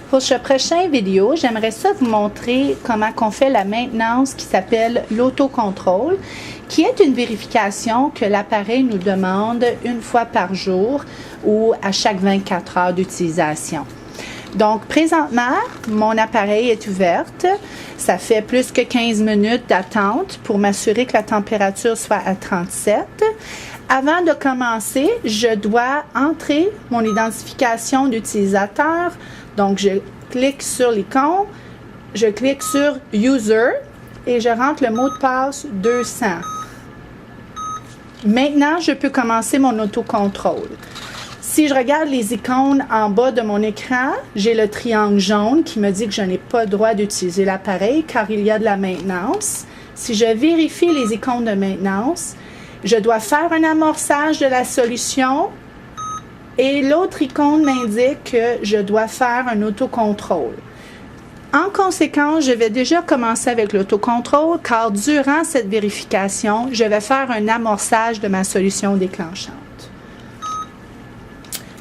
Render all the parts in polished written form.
Pour ce prochain vidéo, j'aimerais ça vous montrer comment on fait la maintenance qui s'appelle l'autocontrôle, qui est une vérification que l'appareil nous demande une fois par jour ou à chaque 24 heures d'utilisation. Donc, présentement, mon appareil est ouvert. Ça fait plus que 15 minutes d'attente pour m'assurer que la température soit à 37. Avant de commencer, je dois entrer mon identification d'utilisateur. Donc, je clique sur l'icône, je clique sur User et je rentre le mot de passe 200. Maintenant, je peux commencer mon autocontrôle. Si je regarde les icônes en bas de mon écran, j'ai le triangle jaune qui me dit que je n'ai pas le droit d'utiliser l'appareil car il y a de la maintenance. Si je vérifie les icônes de maintenance, je dois faire un amorçage de la solution et l'autre icône m'indique que je dois faire un autocontrôle. En conséquence, je vais déjà commencer avec l'autocontrôle car durant cette vérification, je vais faire un amorçage de ma solution déclenchante.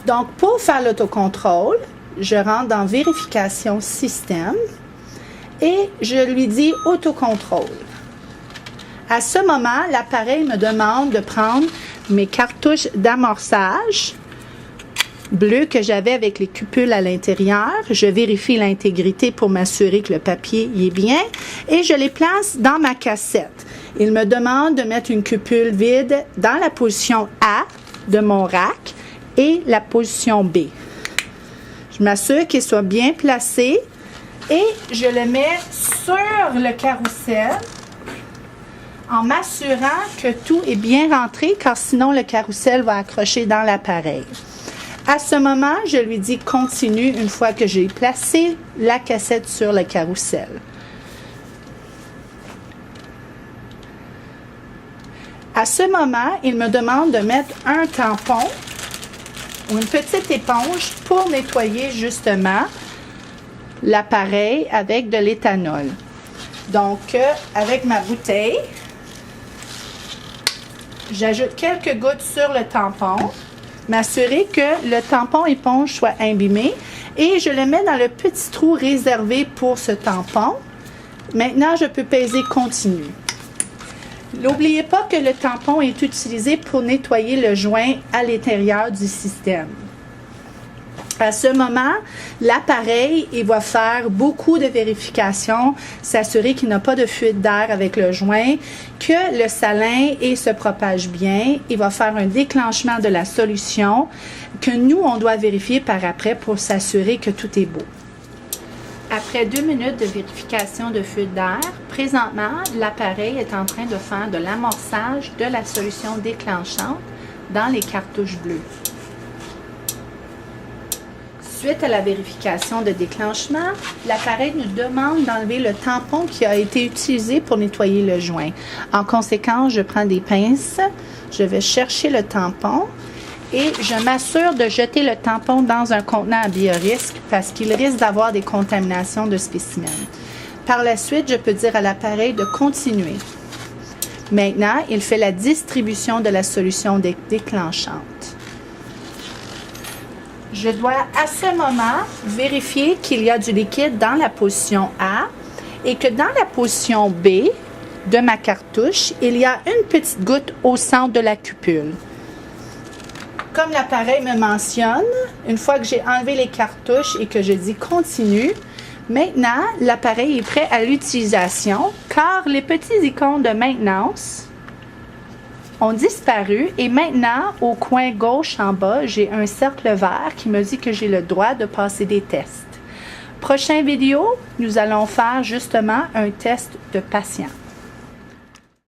Donc, pour faire l'autocontrôle, je rentre dans Vérification système et je lui dis autocontrôle. À ce moment, l'appareil me demande de prendre mes cartouches d'amorçage bleues que j'avais avec les cupules à l'intérieur. Je vérifie l'intégrité pour m'assurer que le papier y est bien et je les place dans ma cassette. Il me demande de mettre une cupule vide dans la position A de mon rack et la position B. Je m'assure qu'il soit bien placé et je le mets sur le carrousel en m'assurant que tout est bien rentré car sinon le carrousel va accrocher dans l'appareil. À ce moment, je lui dis continue une fois que j'ai placé la cassette sur le carrousel. À ce moment, il me demande de mettre un tampon ou une petite éponge pour nettoyer justement l'appareil avec de l'éthanol. Donc, avec ma bouteille, j'ajoute quelques gouttes sur le tampon, m'assurer que le tampon éponge soit imbibé et je le mets dans le petit trou réservé pour ce tampon. Maintenant, je peux peser continue. N'oubliez pas que le tampon est utilisé pour nettoyer le joint à l'intérieur du système. À ce moment, l'appareil va faire beaucoup de vérifications, s'assurer qu'il n'y a pas de fuite d'air avec le joint, que le salin se propage bien. Il va faire un déclenchement de la solution que nous, on doit vérifier par après pour s'assurer que tout est beau. Après 2 minutes de vérification de fuite d'air, présentement, l'appareil est en train de faire de l'amorçage de la solution déclenchante dans les cartouches bleues. Suite à la vérification de déclenchement, l'appareil nous demande d'enlever le tampon qui a été utilisé pour nettoyer le joint. En conséquence, je prends des pinces, je vais chercher le tampon et je m'assure de jeter le tampon dans un contenant à biorisque parce qu'il risque d'avoir des contaminations de spécimens. Par la suite, je peux dire à l'appareil de continuer. Maintenant, il fait la distribution de la solution déclenchante. Je dois à ce moment vérifier qu'il y a du liquide dans la position A et que dans la position B de ma cartouche, il y a une petite goutte au centre de la cupule. Comme l'appareil me mentionne, une fois que j'ai enlevé les cartouches et que je dis continue, maintenant l'appareil est prêt à l'utilisation car les petits icônes de maintenance ont disparu et maintenant au coin gauche en bas, j'ai un cercle vert qui me dit que j'ai le droit de passer des tests. Prochaine vidéo, nous allons faire justement un test de patient.